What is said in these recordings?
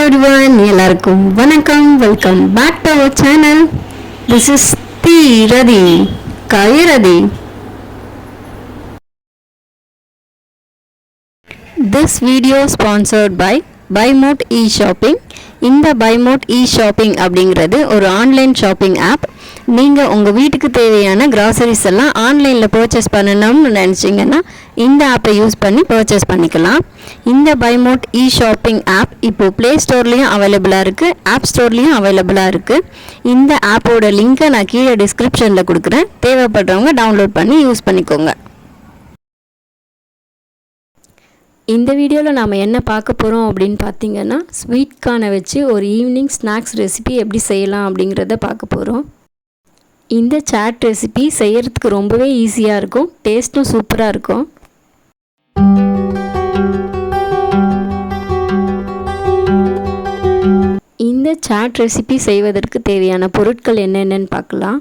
everyone, எல்லாருக்கும் வணக்கம். Welcome back to our channel. This is Radhi, Radhi. This video sponsored by BuyMote e-shopping. இந்த BuyMote e-shopping அப்படிங்கிறது ஒரு online shopping app. நீங்கள் உங்கள் வீட்டுக்கு தேவையான கிராசரிஸ் எல்லாம் ஆன்லைனில் பர்ச்சேஸ் பண்ணணும்னு நினச்சிங்கன்னா இந்த ஆப்பை யூஸ் பண்ணி பர்ச்சேஸ் பண்ணிக்கலாம். இந்த BuyMote e-shopping ஆப் இப்போது ப்ளே ஸ்டோர்லேயும் அவைலபிளாக இருக்குது, ஆப் ஸ்டோர்லேயும் அவைலபிளாக இருக்குது. இந்த ஆப்போட லிங்க்கை நான் கீழே டிஸ்கிரிப்ஷனில் கொடுக்குறேன். தேவைப்படுறவங்க டவுன்லோட் பண்ணி யூஸ் பண்ணிக்கோங்க. இந்த வீடியோவில் நாம் என்ன பார்க்க போகிறோம் அப்படின்னு பார்த்தீங்கன்னா, ஸ்வீட் கார்னை வச்சு ஒரு ஈவினிங் ஸ்நாக்ஸ் ரெசிபி எப்படி செய்யலாம் அப்படிங்கிறத பார்க்க போகிறோம். இந்த சாட் ரெசிபி செய்கிறதுக்கு ரொம்பவே ஈஸியாக இருக்கும், டேஸ்ட்டும் சூப்பராக இருக்கும். இந்த சாட் ரெசிபி செய்வதற்கு தேவையான பொருட்கள் என்னென்னு பார்க்கலாம்.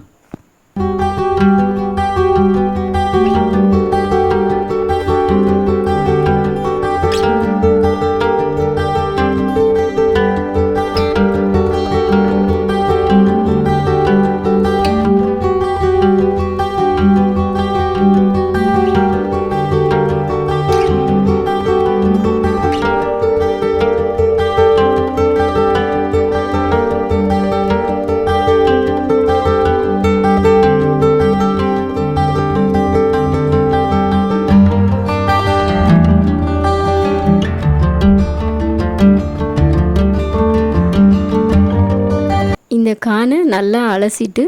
இந்த கானை நல்லா அலசிட்டு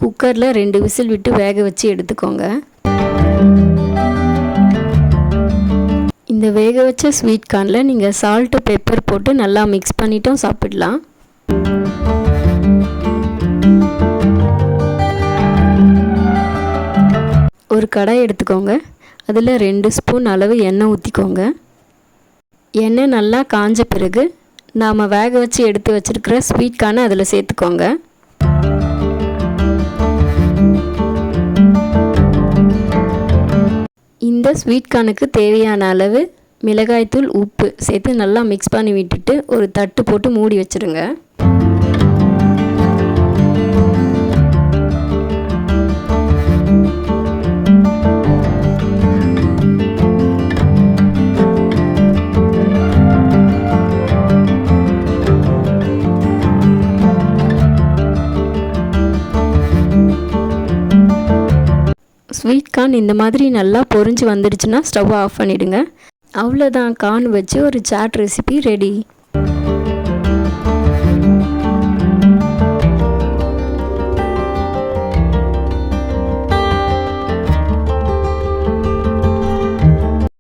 குக்கரில் 2 விசில் விட்டு வேக வச்சு எடுத்துக்கோங்க. இந்த வேக வச்ச ஸ்வீட் கார்னில் நீங்கள் சால்ட்டு பெப்பர் போட்டு நல்லா மிக்ஸ் பண்ணிட்டும் சாப்பிடலாம். ஒரு கடாய் எடுத்துக்கோங்க. அதில் 2 ஸ்பூன் அளவு எண்ணெய் ஊற்றிக்கோங்க. எண்ணெய் நல்லா காஞ்ச பிறகு நாம் வேக வச்சு எடுத்து வச்சுருக்கிற ஸ்வீட் கார்னை அதில் சேர்த்துக்கோங்க. இந்த ஸ்வீட் கார்னுக்கு தேவையான அளவு மிளகாய்த்தூள், உப்பு சேர்த்து நல்லா மிக்ஸ் பண்ணி விட்டுட்டு ஒரு தட்டு போட்டு மூடி வச்சுருங்க. ஸ்வீட் கார்ன் இந்த மாதிரி நல்லா பொரிஞ்சு வந்துடுச்சுன்னா ஸ்டவ் ஆஃப் பண்ணிவிடுங்க. அவ்வளோதான், கார்ன் வச்சு ஒரு சாட் ரெசிபி ரெடி.